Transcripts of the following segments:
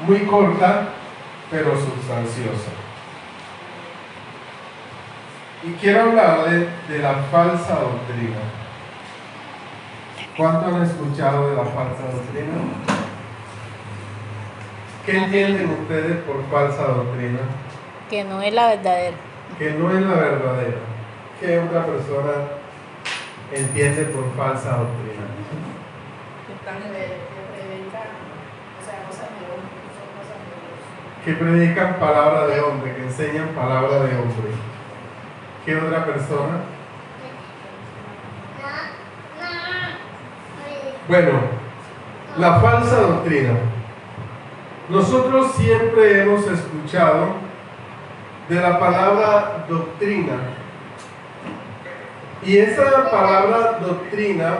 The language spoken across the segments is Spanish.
muy corta, pero sustanciosa. Y quiero hablarle de la falsa doctrina. ¿Cuánto han escuchado de la falsa doctrina? ¿Qué entienden ustedes por falsa doctrina? Que no es la verdadera. Que no es la verdadera. ¿Qué otra persona entiende por falsa doctrina? Que predican palabra de hombre, que enseñan palabra de hombre. ¿Qué otra persona? Bueno, la falsa doctrina. Nosotros siempre hemos escuchado de la palabra doctrina. Y esa palabra doctrina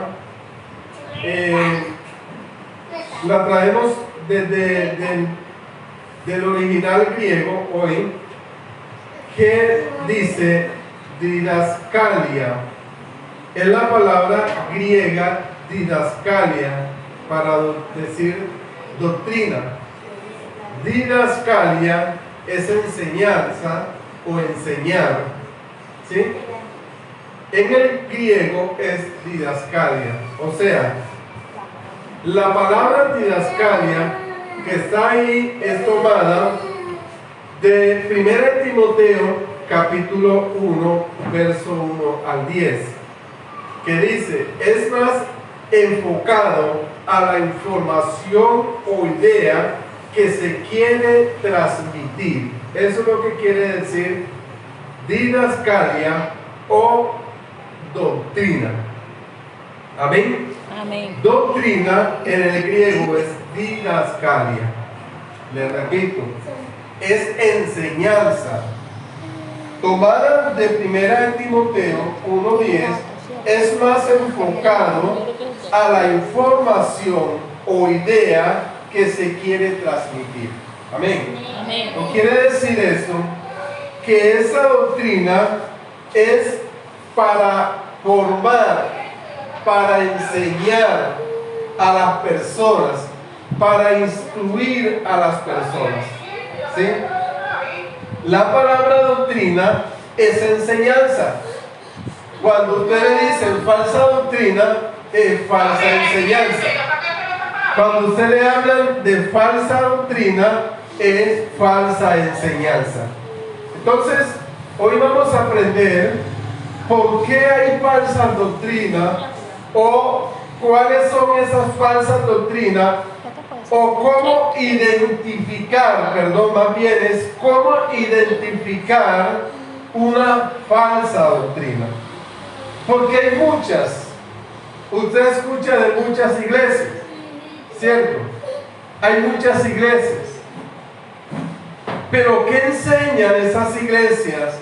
la traemos del original griego hoy, que dice didascalia. Es la palabra griega didascalia para decir doctrina. Didascalia es enseñanza o enseñar, ¿sí? En el griego es didascalia, o sea, la palabra didascalia que está ahí es tomada de 1 Timoteo capítulo 1, verso 1 al 10, que dice, es más enfocado a la información o idea que se quiere transmitir. Eso es lo que quiere decir didascalia o doctrina. Amén. Amén. Doctrina en el griego es didascalia. Le repito, es enseñanza. Tomada de 1 Timoteo 1:10, es más enfocado a la información o idea que se quiere transmitir. Amén. Amén. ¿No quiere decir eso? Que esa doctrina es para formar, para enseñar a las personas, para instruir a las personas. ¿Sí? La palabra doctrina es enseñanza. Cuando ustedes dicen falsa doctrina, es falsa enseñanza. Cuando ustedes hablan de falsa doctrina, es falsa enseñanza. Entonces, hoy vamos a aprender por qué hay falsas doctrinas o cuáles son esas falsas doctrinas o cómo identificar, más bien es cómo identificar una falsa doctrina. Porque hay muchas. Usted escucha de muchas iglesias, ¿cierto? Hay muchas iglesias. Pero ¿qué enseñan esas iglesias?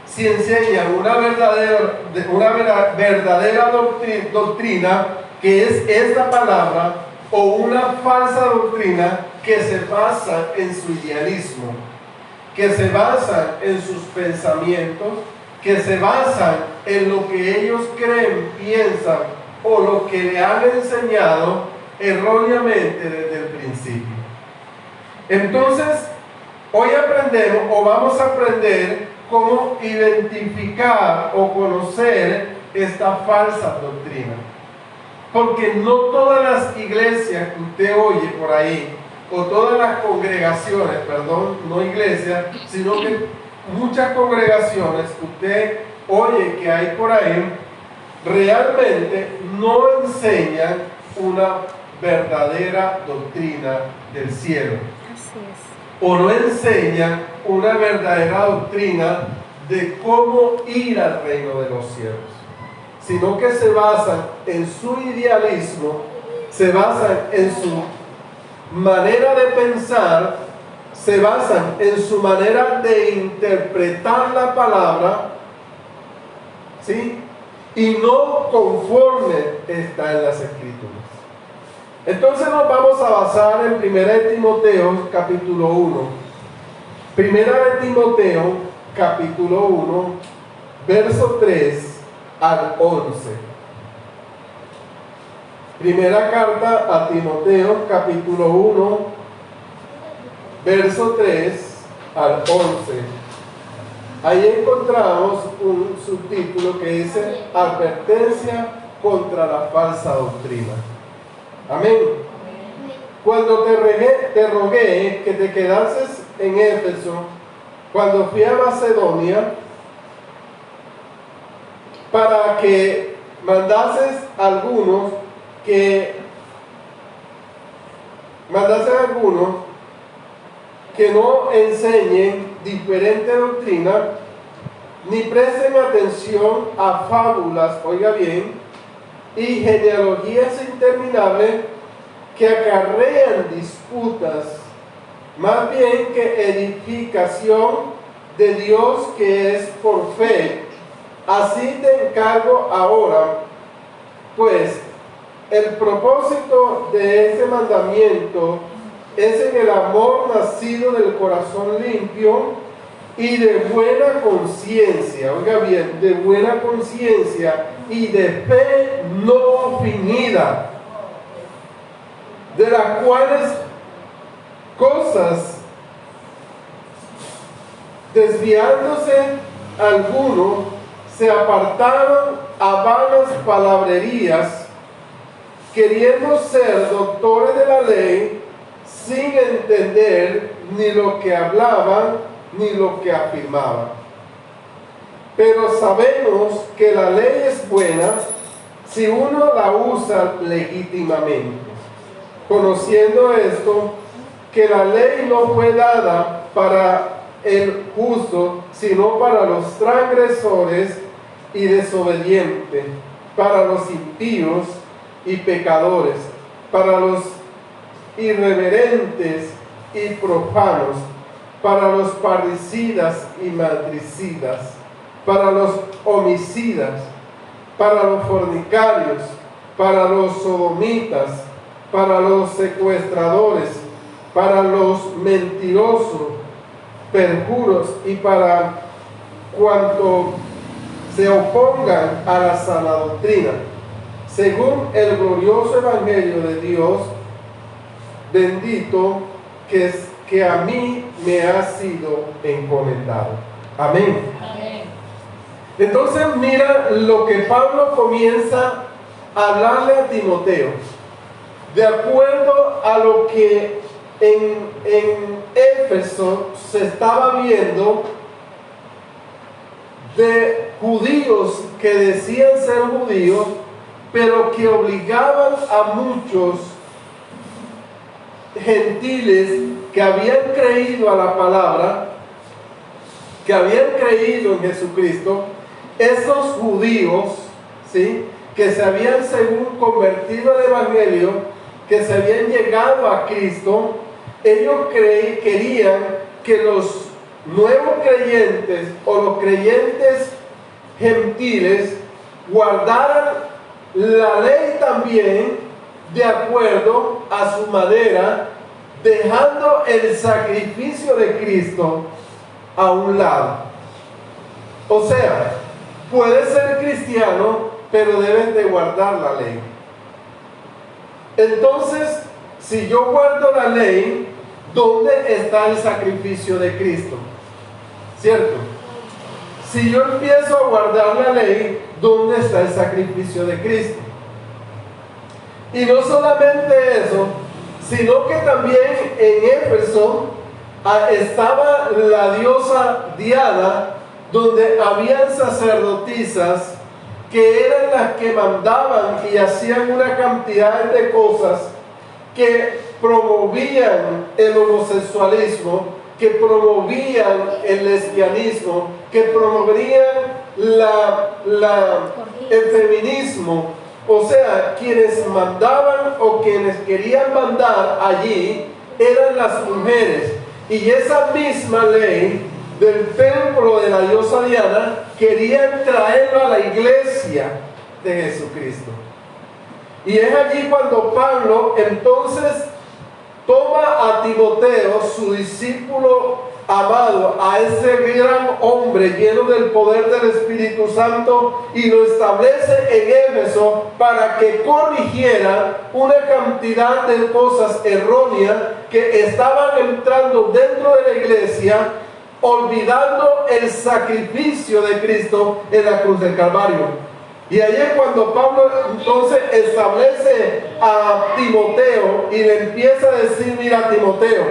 Si enseñan una verdadera doctrina, que es esta palabra, o una falsa doctrina que se basa en su idealismo, que se basa en sus pensamientos, que se basan en lo que ellos creen, piensan o lo que le han enseñado erróneamente desde el principio. Entonces, hoy aprendemos o vamos a aprender cómo identificar o conocer esta falsa doctrina. Porque no todas las iglesias que usted oye por ahí, o todas las congregaciones, no iglesias, sino que muchas congregaciones que usted oye que hay por ahí, realmente no enseñan una verdadera doctrina del cielo. Así es. O no enseñan una verdadera doctrina de cómo ir al reino de los cielos, sino que se basan en su idealismo, se basan en su manera de pensar, se basan en su manera de interpretar la palabra, ¿sí? Y no conforme está en las Escrituras. Entonces nos vamos a basar en 1 Timoteo capítulo 1. 1 Timoteo capítulo 1, verso 3 al 11. Primera carta a Timoteo capítulo 1, verso 3 al 11. Ahí encontramos un subtítulo que dice advertencia contra la falsa doctrina. Amén. Cuando te rogué que te quedases en Éfeso, cuando fui a Macedonia, para que mandases algunos que no enseñen diferente doctrina, ni presten atención a fábulas, oiga bien, y genealogías interminables que acarrean disputas, más bien que edificación de Dios que es por fe. Así te encargo ahora, pues el propósito de este mandamiento es en el amor nacido del corazón limpio y de buena conciencia, oiga bien, de buena conciencia y de fe no fingida, de las cuales cosas, desviándose algunos, se apartaron a vanas palabrerías, queriendo ser doctores de la ley, sin entender ni lo que hablaban ni lo que afirmaban. Pero sabemos que la ley es buena si uno la usa legítimamente, conociendo esto, que la ley no fue dada para el justo, sino para los transgresores y desobedientes, para los impíos y pecadores, para los irreverentes y profanos, para los parricidas y matricidas, para los homicidas, para los fornicarios, para los sodomitas, para los secuestradores, para los mentirosos, perjuros y para cuanto se opongan a la sana doctrina, según el glorioso evangelio de Dios, bendito que a mí me ha sido encomendado. Amén. Amén. Entonces mira lo que Pablo comienza a hablarle a Timoteo, de acuerdo a lo que en Éfeso se estaba viendo de judíos que decían ser judíos, pero que obligaban a muchos gentiles que habían creído a la palabra, que habían creído en Jesucristo, esos judíos, ¿sí?, que se habían según convertido al Evangelio, que se habían llegado a Cristo, ellos querían que los nuevos creyentes o los creyentes gentiles guardaran la ley también de acuerdo a su manera, dejando el sacrificio de Cristo a un lado. O sea, puedes ser cristiano, pero debes de guardar la ley. Entonces, si yo guardo la ley, ¿dónde está el sacrificio de Cristo? ¿Cierto? Si yo empiezo a guardar la ley, ¿dónde está el sacrificio de Cristo? Y no solamente eso, sino que también en Éfeso estaba la diosa Diana, donde habían sacerdotisas que eran las que mandaban y hacían una cantidad de cosas que promovían el homosexualismo, que promovían el lesbianismo, que promovían el feminismo. O sea, quienes mandaban o quienes querían mandar allí eran las mujeres. Y esa misma ley del templo de la diosa Diana querían traerlo a la iglesia de Jesucristo. Y es allí cuando Pablo entonces toma a Timoteo, su discípulo amado, a ese gran hombre lleno del poder del Espíritu Santo, y lo establece en Éfeso para que corrigiera una cantidad de cosas erróneas que estaban entrando entrando dentro de la iglesia, olvidando el sacrificio de Cristo en la cruz del Calvario. Y ahí es cuando Pablo entonces establece a Timoteo y le empieza a decir: mira, Timoteo,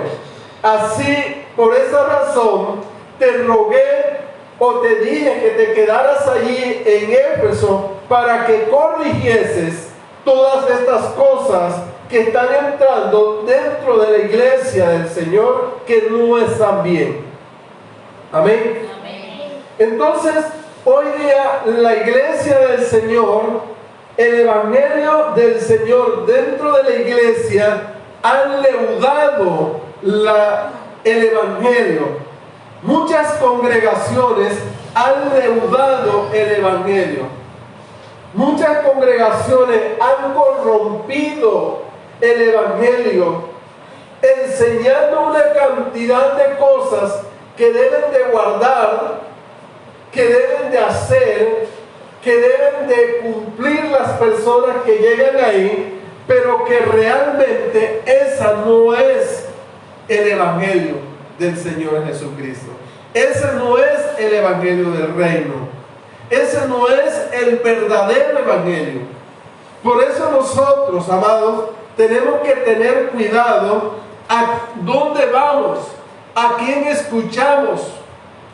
así, por esa razón, te rogué o te dije que te quedaras allí en Éfeso para que corrigieses todas estas cosas que están entrando dentro de la iglesia del Señor, que no están bien. Amén. Amén. Entonces, hoy día la iglesia del Señor, el evangelio del Señor dentro de la iglesia, han leudado el evangelio. Muchas congregaciones han leudado el evangelio. Muchas congregaciones han corrompido el evangelio, enseñando una cantidad de cosas que deben de guardar, que deben de hacer, que deben de cumplir las personas que llegan ahí, pero que realmente esa no es el evangelio del Señor Jesucristo. Ese no es el evangelio del reino. Ese no es el verdadero evangelio. Por eso nosotros, amados, tenemos que tener cuidado a dónde vamos, a quién escuchamos,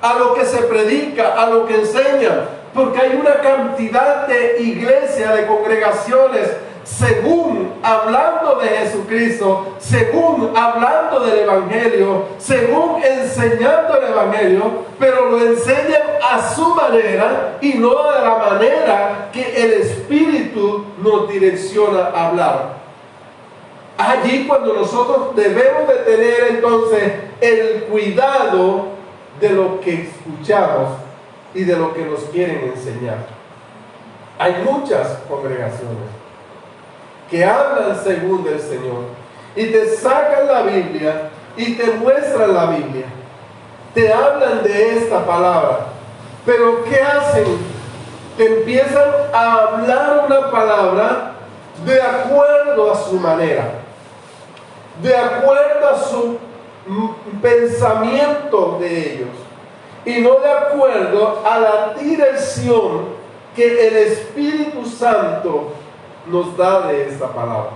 a lo que se predica, a lo que enseña, porque hay una cantidad de iglesias, de congregaciones, según hablando de Jesucristo, según hablando del evangelio, según enseñando el evangelio, pero lo enseñan a su manera y no de la manera que el Espíritu nos direcciona a hablar. Allí cuando nosotros debemos de tener entonces el cuidado de lo que escuchamos y de lo que nos quieren enseñar. Hay muchas congregaciones que hablan según del Señor y te sacan la Biblia y te muestran la Biblia, te hablan de esta palabra, pero ¿qué hacen? Te empiezan a hablar una palabra de acuerdo a su manera, de acuerdo a su pensamiento de ellos, y no de acuerdo a la dirección que el Espíritu Santo nos da de esta palabra.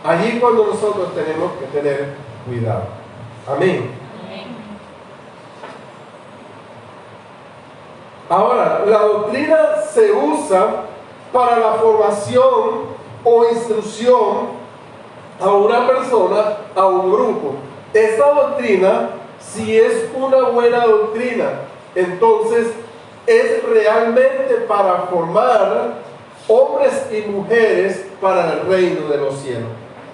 Allí cuando nosotros tenemos que tener cuidado. Amén. Ahora, la doctrina se usa para la formación o instrucción a una persona, a un grupo. Esta doctrina, si es una buena doctrina, entonces es realmente para formar hombres y mujeres para el reino de los cielos.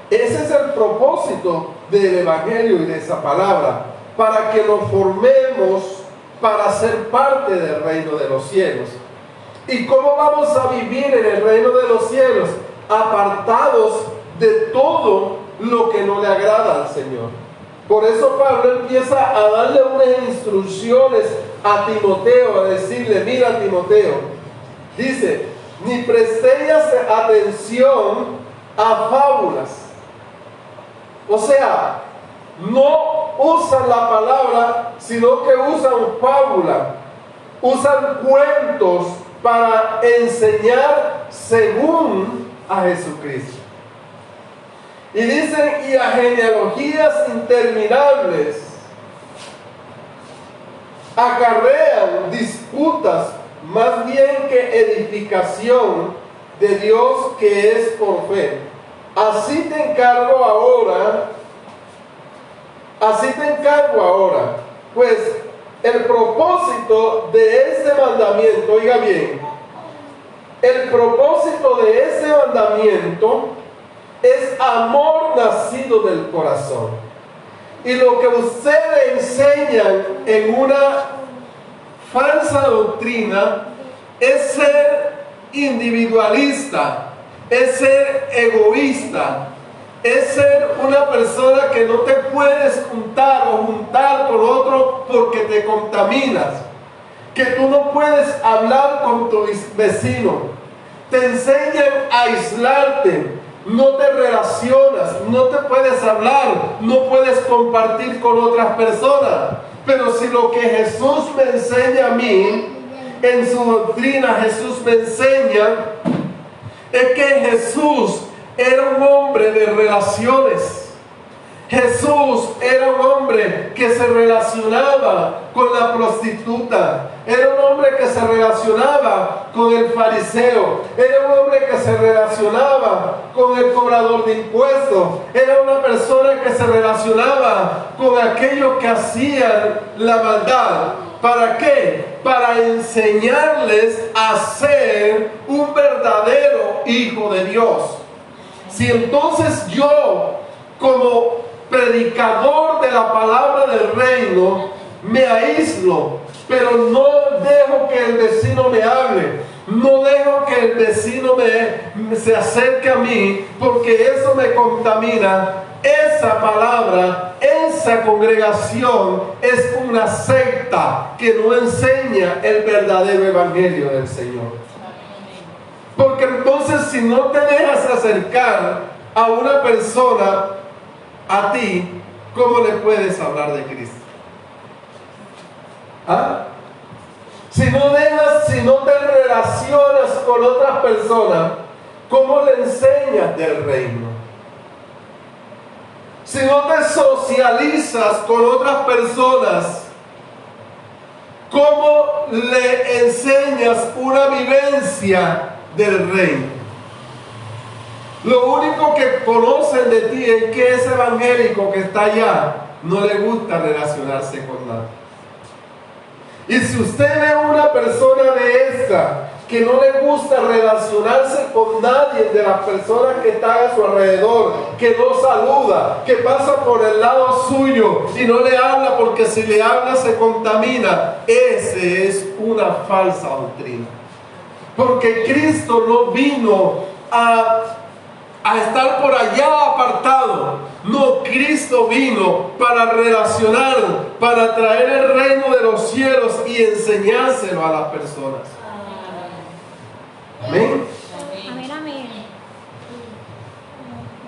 Ese es el propósito del evangelio y de esa palabra, para que nos formemos para ser parte del reino de los cielos. ¿Y cómo vamos a vivir en el reino de los cielos? Apartados de todo lo que no le agrada al Señor. Por eso Pablo empieza a darle unas instrucciones a Timoteo, a decirle: mira, Timoteo, dice, ni prestéis atención a fábulas. O sea, no usan la palabra, sino que usan fábula, usan cuentos para enseñar según a Jesucristo. Y dicen: y a genealogías interminables, acarrean disputas más bien que edificación de Dios, que es por fe. Así te encargo ahora, pues el propósito de este mandamiento, oiga bien, el propósito de este mandamiento es amor nacido del corazón. Y lo que ustedes enseñan en una falsa doctrina es ser individualista, es ser egoísta, es ser una persona que no te puedes juntar con otro porque te contaminas, que tú no puedes hablar con tu vecino. Te enseñan a aislarte, no te relacionas, no te puedes hablar, no puedes compartir con otras personas. Pero si lo que Jesús me enseña a mí, en su doctrina Jesús me enseña, es que Jesús era un hombre de relaciones. Jesús era un hombre que se relacionaba con la prostituta. Era un hombre que se relacionaba con el fariseo. Era un hombre que se relacionaba con el cobrador de impuestos. Era una persona que se relacionaba con aquellos que hacían la maldad. ¿Para qué? Para enseñarles a ser un verdadero hijo de Dios. Si entonces yo, como predicador de la palabra del reino, me aíslo, pero no dejo que el vecino me hable, no dejo que el vecino se acerque a mí, porque eso me contamina. Esa palabra, esa congregación es una secta que no enseña el verdadero evangelio del Señor. Porque entonces, si no te dejas acercar a una persona a ti, ¿cómo le puedes hablar de Cristo? ¿Ah? Si no te relacionas con otras personas, ¿cómo le enseñas del reino? Si no te socializas con otras personas, ¿cómo le enseñas una vivencia del reino? Lo único que conocen de ti es que ese evangélico que está allá no le gusta relacionarse con nadie. Y si usted ve una persona de esta que no le gusta relacionarse con nadie de las personas que están a su alrededor, que no saluda, que pasa por el lado suyo y no le habla porque si le habla se contamina, ese es una falsa doctrina. Porque Cristo no vino a estar por allá apartado. No, Cristo vino para relacionar, para traer el reino de los cielos y enseñárselo a las personas. Amén. Amén, amén.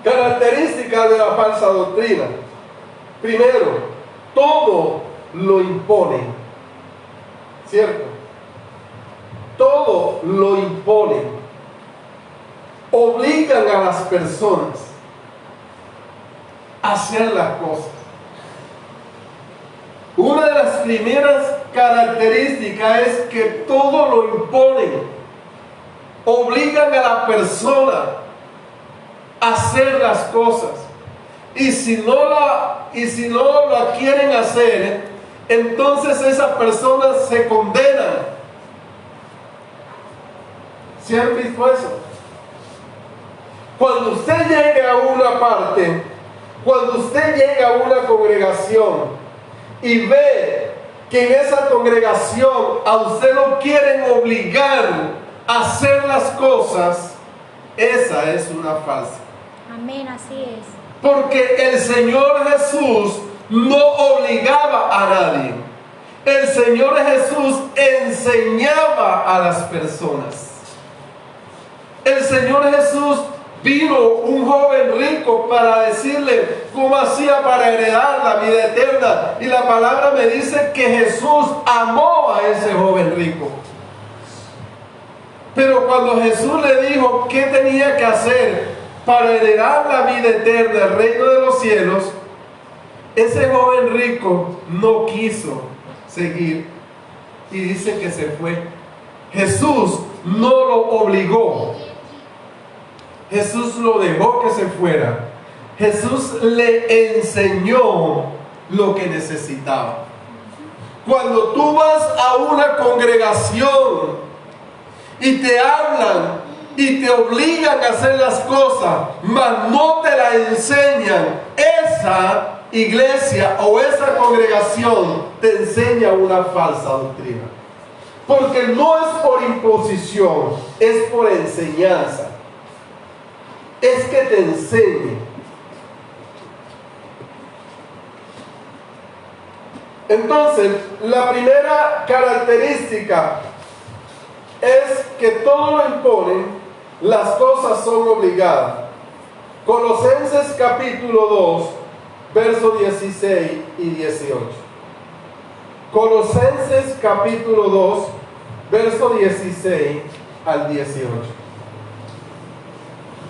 Características de la falsa doctrina. Primero, todo lo imponen. ¿Cierto? Todo lo imponen. Obligan a las personas a hacer las cosas. Una de las primeras características es que todo lo imponen. Obligan a la persona a hacer las cosas. Y si no la quieren hacer, entonces esas personas se condenan. ¿Se han visto eso? Cuando usted llega a una parte, cuando usted llega a una congregación y ve que en esa congregación a usted lo quieren obligar a hacer las cosas, esa es una falsa. Amén, así es. Porque el Señor Jesús no obligaba a nadie. El Señor Jesús enseñaba a las personas. El Señor Jesús vino un joven rico para decirle cómo hacía para heredar la vida eterna. Y la palabra me dice que Jesús amó a ese joven rico. Pero cuando Jesús le dijo qué tenía que hacer para heredar la vida eterna, el reino de los cielos, ese joven rico no quiso seguir y dice que se fue. Jesús no lo obligó. Jesús lo dejó que se fuera. Jesús le enseñó lo que necesitaba. Cuando tú vas a una congregación y te hablan y te obligan a hacer las cosas, mas no te la enseñan, esa iglesia o esa congregación te enseña una falsa doctrina. Porque no es por imposición, es por enseñanza. Es que te enseñe. Entonces, la primera característica es que todo lo imponen, las cosas son obligadas. Colosenses capítulo 2, versos 16 y 18. Colosenses capítulo 2, verso 16 al 18.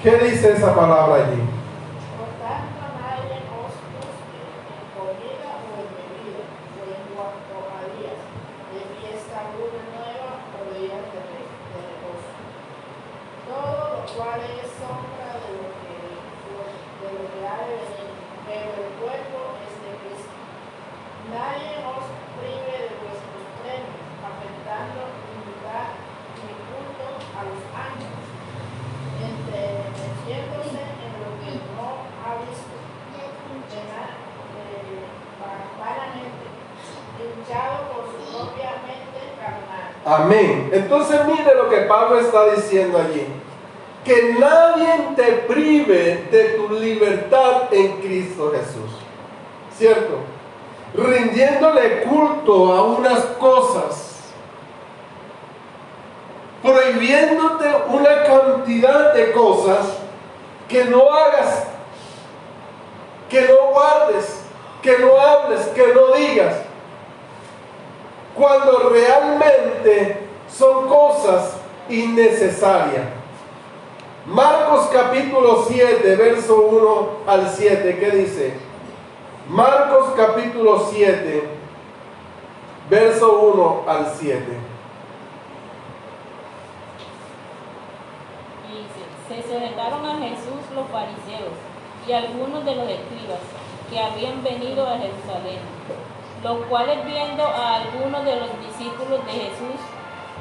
¿Qué dice esa palabra allí? Por tanto, nadie os juzgue en comida o en bebida, o en cuanto a días de fiesta, luna nueva o días de reposo. Todo lo cual es sombra de lo que ha de venir, pero el cuerpo es de Cristo. Nadie os prive de vuestros premios, afectando invitar mi culto a los ángeles, metiéndose en lo que no ha visto, vanamente, hinchado por su propia mente carnal. Amén. Entonces mire lo que Pablo está diciendo allí. Que nadie te prive de tu libertad en Cristo Jesús. ¿Cierto? Rindiéndole culto a unas cosas, prohibiéndote una cantidad de cosas que no hagas, que no guardes, que no hables, que no digas, cuando realmente son cosas innecesarias. Marcos capítulo 7, verso 1 al 7, ¿qué dice? Marcos capítulo 7, verso 1 al 7. Dice, se sentaron a Jesús los fariseos y algunos de los escribas que habían venido a Jerusalén, los cuales viendo a algunos de los discípulos de Jesús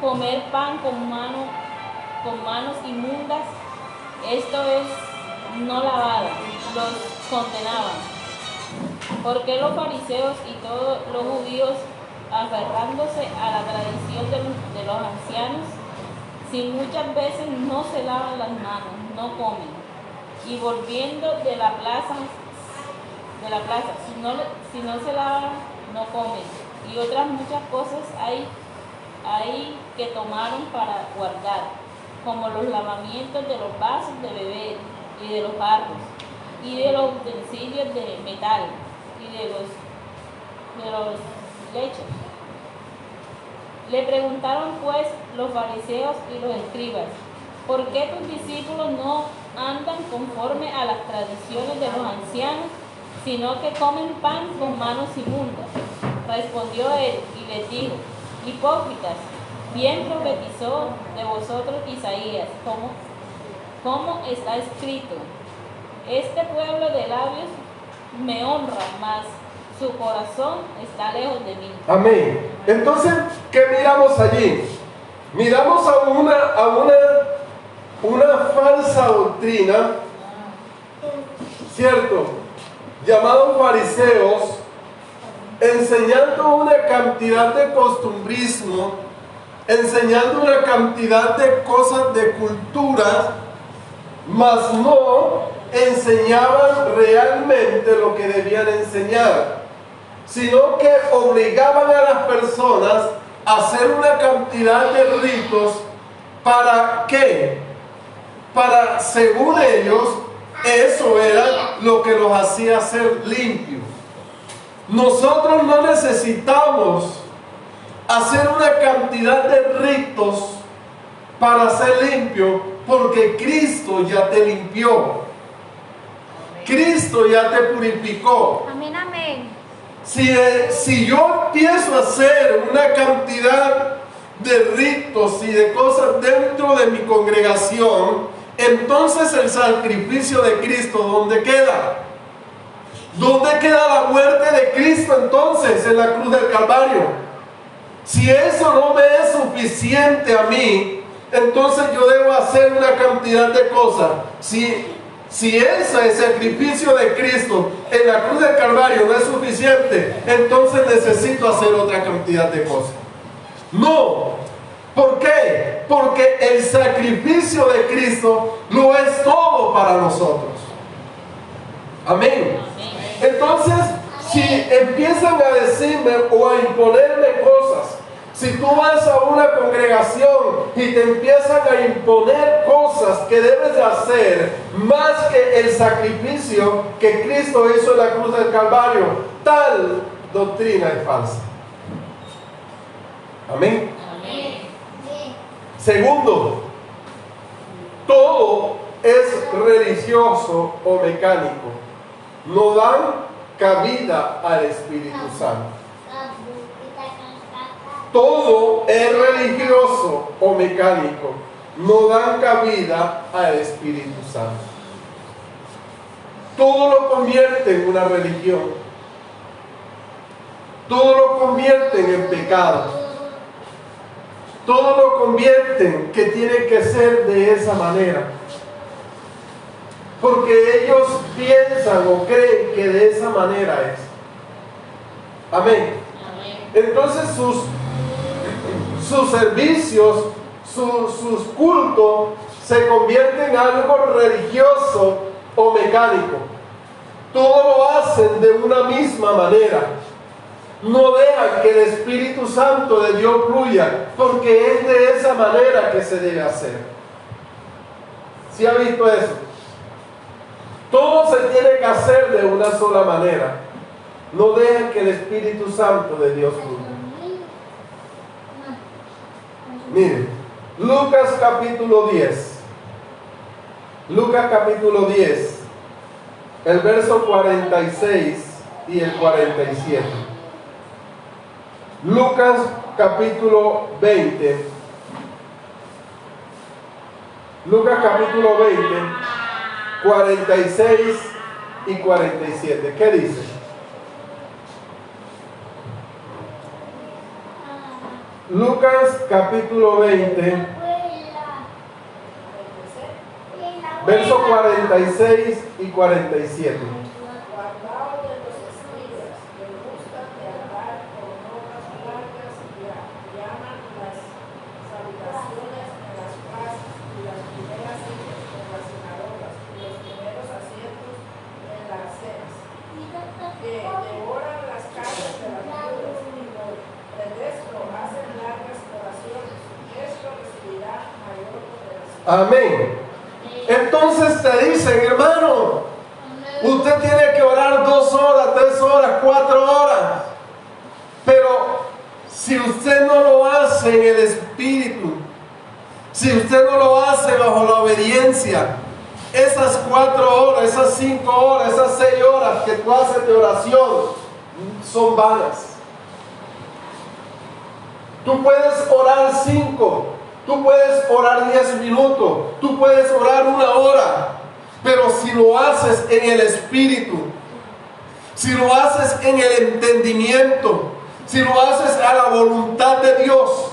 comer pan con manos inmundas, esto es, no lavada, los condenaban. Porque los fariseos y todos los judíos, aferrándose a la tradición de los ancianos, si muchas veces no se lavan las manos, no comen, y volviendo de la plaza, si no se lavan, no comen, y otras muchas cosas hay que tomaron para guardar, como los lavamientos de los vasos de beber y de los jarros y de los utensilios de metal y de los lechos. Le preguntaron pues los fariseos y los escribas, ¿por qué tus discípulos no andan conforme a las tradiciones de los ancianos, sino que comen pan con manos inmundas? Respondió él y les dijo, hipócritas, bien profetizó de vosotros Isaías, como está escrito, este pueblo de labios me honra, mas su corazón está lejos de mí. Amén. Entonces, ¿qué miramos allí? Miramos a una falsa doctrina, ¿cierto? Llamados fariseos, enseñando una cantidad de costumbrismo, enseñando una cantidad de cosas de cultura, mas no enseñaban realmente lo que debían enseñar, sino que obligaban a las personas a hacer una cantidad de ritos. ¿Para qué? Para, según ellos, eso era lo que los hacía ser limpios. Nosotros no necesitamos hacer una cantidad de ritos para ser limpio, porque Cristo ya te limpió. Cristo ya te purificó. Amén, amén. Si yo empiezo a hacer una cantidad de ritos y de cosas dentro de mi congregación, entonces el sacrificio de Cristo, ¿dónde queda? ¿Dónde queda la muerte de Cristo entonces en la cruz del Calvario? Si eso no me es suficiente a mí, entonces yo debo hacer una cantidad de cosas. Si ese sacrificio de Cristo en la cruz del Calvario no es suficiente, entonces necesito hacer otra cantidad de cosas. No. ¿Por qué? Porque el sacrificio de Cristo lo es todo para nosotros. Amén. Entonces, si empiezan a decirme o a imponerme cosas Si tú vas a una congregación y te empiezan a imponer cosas que debes de hacer más que el sacrificio que Cristo hizo en la cruz del Calvario, tal doctrina es falsa. Amén. Segundo, todo es religioso o mecánico. No dan cabida al Espíritu Santo. Todo es religioso o mecánico. No dan cabida al Espíritu Santo. Todo lo convierte en una religión. Todo lo convierten en pecado. Todo lo convierten que tiene que ser de esa manera. Porque ellos piensan o creen que de esa manera es. Amén. Entonces sus servicios, sus cultos se convierten en algo religioso o mecánico. Todo lo hacen de una misma manera. No dejan que el Espíritu Santo de Dios fluya, porque es de esa manera que se debe hacer. ¿Sí ha visto eso? Todo se tiene que hacer de una sola manera. No dejan que el Espíritu Santo de Dios fluya. Miren, Lucas capítulo 10. Lucas capítulo 10, el verso 46 y el 47. Lucas capítulo 20. Lucas capítulo 20, 46 y 47. ¿Qué dice? Lucas capítulo 20, verso 46 y 47. Guardaos de los escribas que gustan de andar con ropas largas y llaman las salutaciones en las plazas y las primeras sillas en las sinagogas y los primeros asientos en las cenas, que devoran las casas de las viudas y por pretexto hacen largas oraciones. Esto recibirá mayor condenación. Amén. Entonces te dicen, hermano, usted tiene que orar 2 horas, 3 horas, 4 horas. Pero si usted no lo hace en el Espíritu, si usted no lo hace bajo la obediencia, esas 4 horas, esas 5 horas, esas 6 horas que tú haces de oración son vanas. Tú puedes orar 5. Tú puedes orar 10 minutos, tú puedes orar 1 hora, pero si lo haces en el Espíritu, si lo haces en el entendimiento, si lo haces a la voluntad de Dios,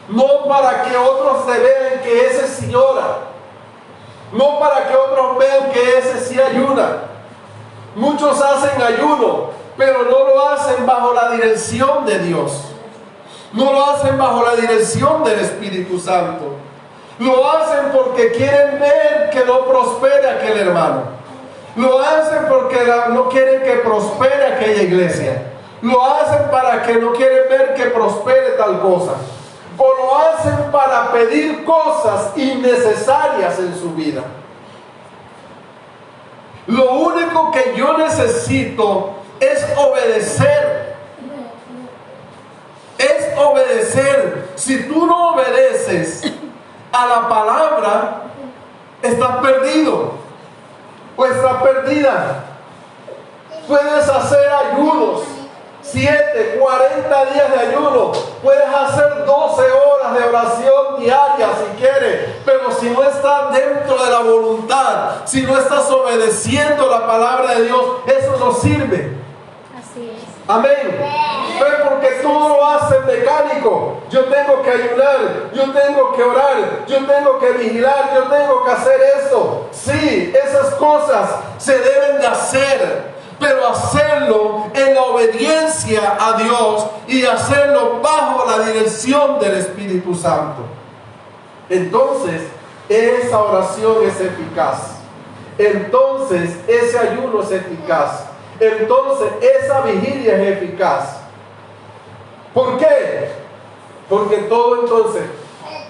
no para que otros se vean que ese sí ora, no para que otros vean que ese sí ayuna. Muchos hacen ayuno, pero no lo hacen bajo la dirección de Dios. No lo hacen bajo la dirección del Espíritu Santo. Lo hacen porque quieren ver que no prospere aquel hermano. Lo hacen porque no quieren que prospere aquella iglesia. Lo hacen para que no quieren ver que prospere tal cosa. O lo hacen para pedir cosas innecesarias en su vida. Lo único que yo necesito es obedecer. Es obedecer. Si tú no obedeces a la palabra, estás perdido o estás perdida. Puedes hacer ayunos, 7, 40 días de ayuno. Puedes hacer 12 horas de oración diaria si quieres, pero si no estás dentro de la voluntad, si no estás obedeciendo la palabra de Dios, eso no sirve. Así es. Amén. Pero porque todo lo hacen mecánico. Yo tengo que ayunar, yo tengo que orar, yo tengo que vigilar, yo tengo que hacer eso. Sí, esas cosas se deben de hacer, pero hacerlo en la obediencia a Dios y hacerlo bajo la dirección del Espíritu Santo. Entonces, esa oración es eficaz. Entonces, ese ayuno es eficaz. Entonces esa vigilia es eficaz. ¿Por qué? Porque todo entonces,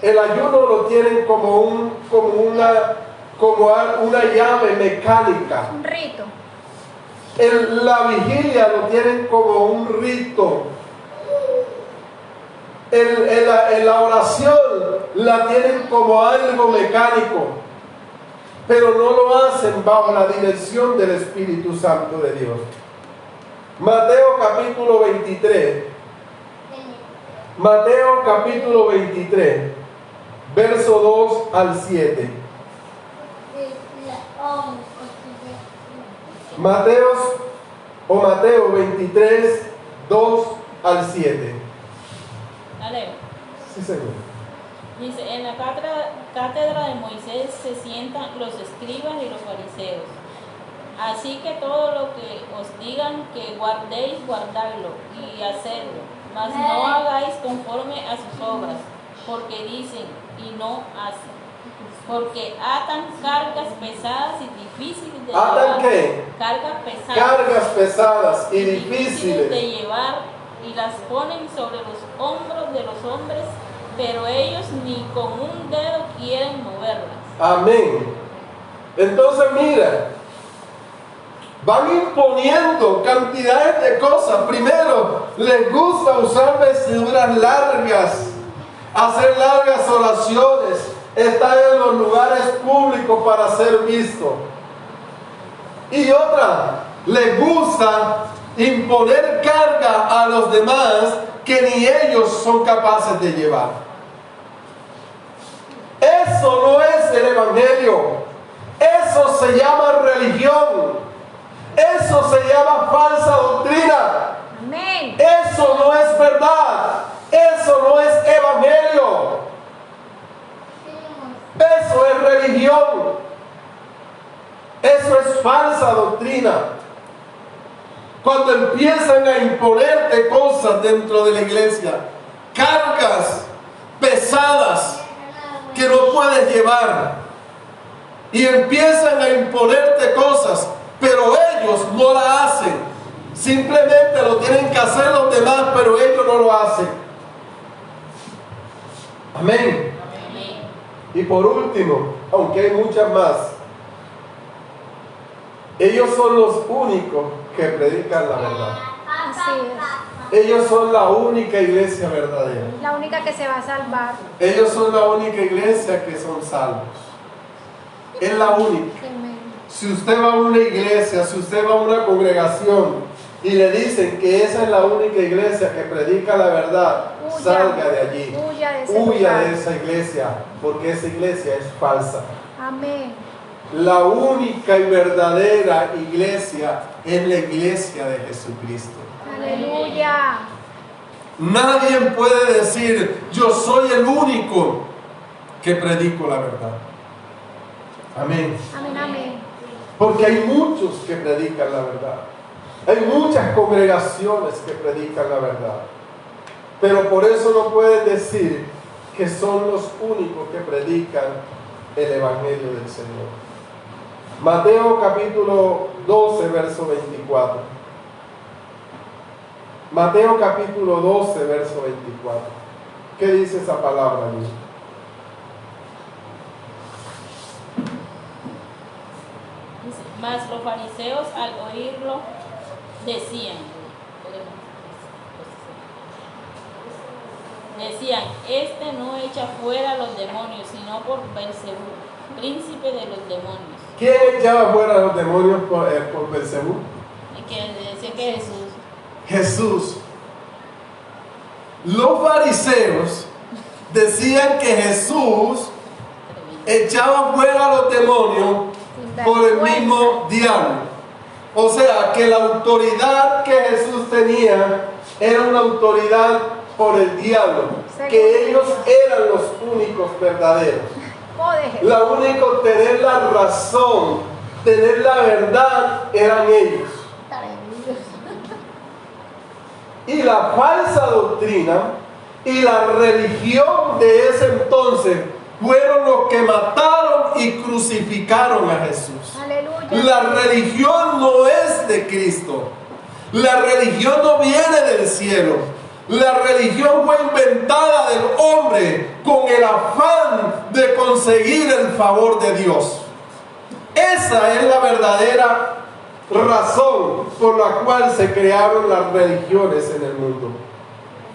el ayuno lo tienen como una llave mecánica. Un rito. La vigilia lo tienen como un rito. La oración la tienen como algo mecánico, pero no lo hacen bajo la dirección del Espíritu Santo de Dios. Mateo capítulo 23. Mateo capítulo 23, verso 2 al 7. Mateo 23, 2 al 7. Dale. Sí, Señor. Dice, en la cátedra de Moisés se sientan los escribas y los fariseos. Así que todo lo que os digan que guardéis, guardadlo y hacedlo, mas no hagáis conforme a sus obras, porque dicen y no hacen. Porque atan cargas pesadas y difíciles de llevar. ¿Atan qué? Cargas pesadas y difíciles de llevar, y las ponen sobre los hombros de los hombres, pero ellos ni con un dedo quieren moverlas. Amén. Entonces mira, van imponiendo cantidades de cosas. Primero, les gusta usar vestiduras largas, hacer largas oraciones, estar en los lugares públicos para ser visto. Y otra, les gusta imponer carga a los demás que ni ellos son capaces de llevar. Eso no es el Evangelio. Eso se llama religión. Eso se llama falsa doctrina. Amén. Eso no es verdad. Eso no es evangelio. Eso es religión. Eso es falsa doctrina. Cuando empiezan a imponerte cosas dentro de la iglesia, cargas pesadas que no puedes llevar, y empiezan a imponerte cosas, pero ellos no la hacen. Simplemente lo tienen que hacer los demás, pero ellos no lo hacen. Amén. Amén. Y por último, aunque hay muchas más, ellos son los únicos que predican la verdad. Así Ellos son la única iglesia verdadera. es. La única que se va a salvar. Ellos son la única iglesia que son salvos. Es la única. Amén. Si usted va a una iglesia, si usted va a una congregación y le dicen que esa es la única iglesia que predica la verdad, Huya. salga de allí. Huya de ese Huya lugar. de esa iglesia, porque esa iglesia es falsa. Amén. La única y verdadera iglesia es la iglesia de Jesucristo. Aleluya. Nadie puede decir, yo soy el único que predico la verdad. Amén. Amén, amén. Porque hay muchos que predican la verdad. Hay muchas congregaciones que predican la verdad. Pero por eso no pueden decir que son los únicos que predican el Evangelio del Señor. Mateo capítulo 12, verso 24. Mateo capítulo 12, verso 24. ¿Qué dice esa palabra allí? Dice, mas los fariseos al oírlo decían, este no echa fuera a los demonios, sino por Belcebú, príncipe de los demonios. ¿Quién echaba fuera a los demonios por Belcebú? Y que decía que Jesús. Jesús. Los fariseos decían que Jesús echaba fuera a los demonios por el mismo diablo. O sea, que la autoridad que Jesús tenía era una autoridad por el diablo, que ellos eran los únicos verdaderos. La única tener la razón, tener la verdad, eran ellos. Y la falsa doctrina y la religión de ese entonces fueron los que mataron y crucificaron a Jesús. Aleluya. La religión no es de Cristo. La religión no viene del cielo. La religión fue inventada del hombre con el afán de conseguir el favor de Dios. Esa es la verdadera razón por la cual se crearon las religiones en el mundo.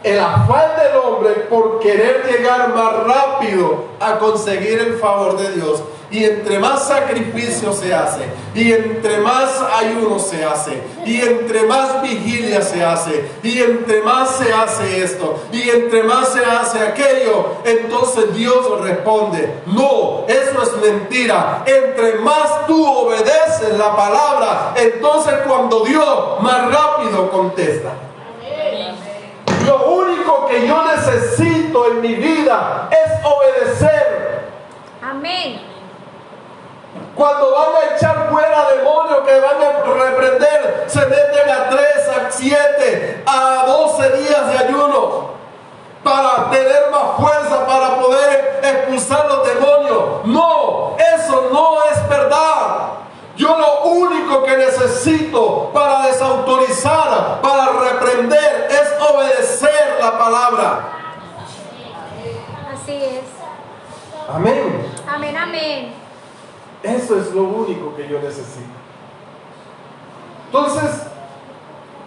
El afán del hombre por querer llegar más rápido a conseguir el favor de Dios. Y entre más sacrificio se hace, y entre más ayuno se hace, y entre más vigilia se hace, y entre más se hace esto, y entre más se hace aquello, entonces Dios responde: no, eso es mentira. Entre más tú obedeces la palabra, entonces cuando Dios más rápido contesta. Lo único que yo necesito en mi vida es obedecer. Amén. Cuando van a echar fuera demonios que van a reprender, se meten a 3, a 7, a 12 días de ayuno para tener más fuerza para poder expulsar los demonios. No, eso no es verdad. Yo lo único que necesito para desautorizar, para reprender, es obedecer la palabra. Así es. Amén. Amén, amén. Eso es lo único que yo necesito. Entonces,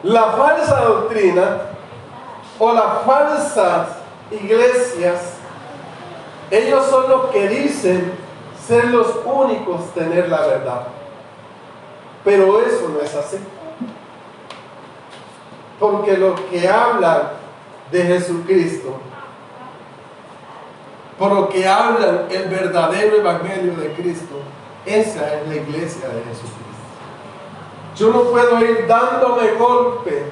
la falsa doctrina o las falsas iglesias, ellos son los que dicen ser los únicos tener la verdad. Pero eso no es así. Porque los que hablan de Jesucristo, por lo que hablan el verdadero evangelio de Cristo, esa es la iglesia de Jesucristo. Yo no puedo ir dándome golpe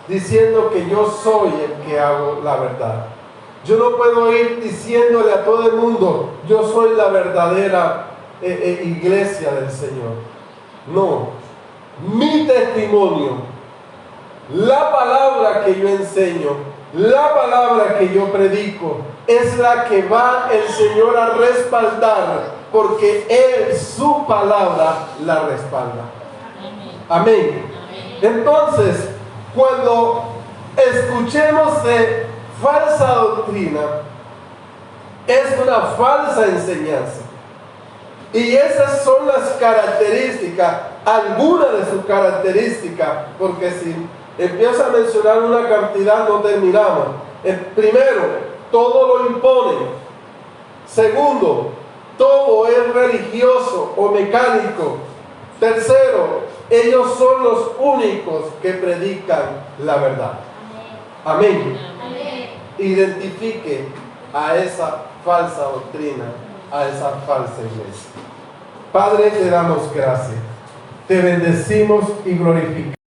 diciendo que yo soy el que hago la verdad. Yo no puedo ir diciéndole a todo el mundo: yo soy la verdadera iglesia del Señor. No, mi testimonio, la palabra que yo enseño, la palabra que yo predico, es la que va el Señor a respaldar, porque Él, su palabra, la respalda. Amén. Entonces, cuando escuchemos de falsa doctrina, es una falsa enseñanza. Y esas son las características, algunas de sus características, porque si empiezo a mencionar una cantidad no terminamos. Primero, todo lo imponen. Segundo, todo es religioso o mecánico. Tercero, ellos son los únicos que predican la verdad. Amén. Identifique a esa falsa doctrina, a esa falsa iglesia. Padre, te damos gracias. Te bendecimos y glorificamos.